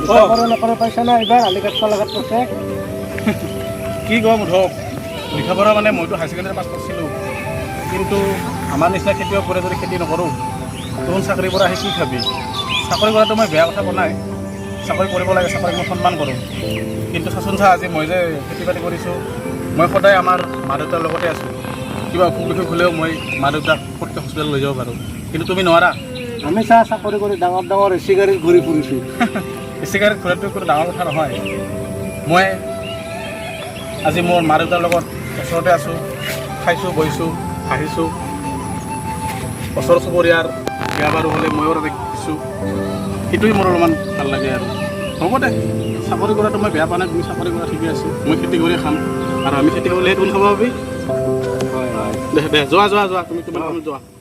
নকৰে পাইছা না এইবাৰ আলি কাটব লগাত পছে কি ক'ম ধৰক লিখা পঢ়া মানে মইতো হাই ছেকেণ্ডেৰী পাছ কৰিছিলোঁ কিন্তু আমাৰ নিচিনা খেতিয়ক কৰে যদি খেতি নকৰোঁ তোৰ চাকৰি কৰা আহি কি খাবি চাকৰি কৰাটো মই বেয়া কথা কোৱা নাই চাকৰি কৰিব লাগে চাকৰিক মই সন্মান কৰোঁ কিন্তু চাচোন চা আজি মই যে খেতি বাতি কৰিছোঁ মই সদায় আমাৰ মা দেউতাৰ লগতে আছোঁ কিবা অসুখ বিসুখ হ'লেও মই মা দেউতাক পটকৈ হস্পিটেল লৈ যাব পাৰোঁ কিন্তু তুমি নোৱাৰা আমি চাকৰি কৰি ডাঙৰ ডাঙৰ এচি গাড়ীত ঘূৰি ফুৰিছোঁ এচি গাড়ীত ঘূৰাটো কোনো ডাঙৰ কথা নহয় মই আজি মোৰ মা দেউতাৰ লগত ওচৰতে আছোঁ খাইছোঁ বহিছোঁ হাঁহিছোঁ ওচৰ চুবুৰীয়াৰ বিয়া বাৰু হ'লে ময়ো তাতে দিছোঁ সেইটোৱে মোৰ অলপমান ভাল লাগে আৰু হ'ব দে চাকৰি কৰাটো মই বেয়া পোৱা নাই তুমি চাকৰি কৰা ঠিকে আছে মই খেতি কৰি খাম আৰু আমি খেতি কৰিলেহে তুমি খাব পাবি হয় হয় দে যোৱা তুমি তোমাৰ কামত যোৱা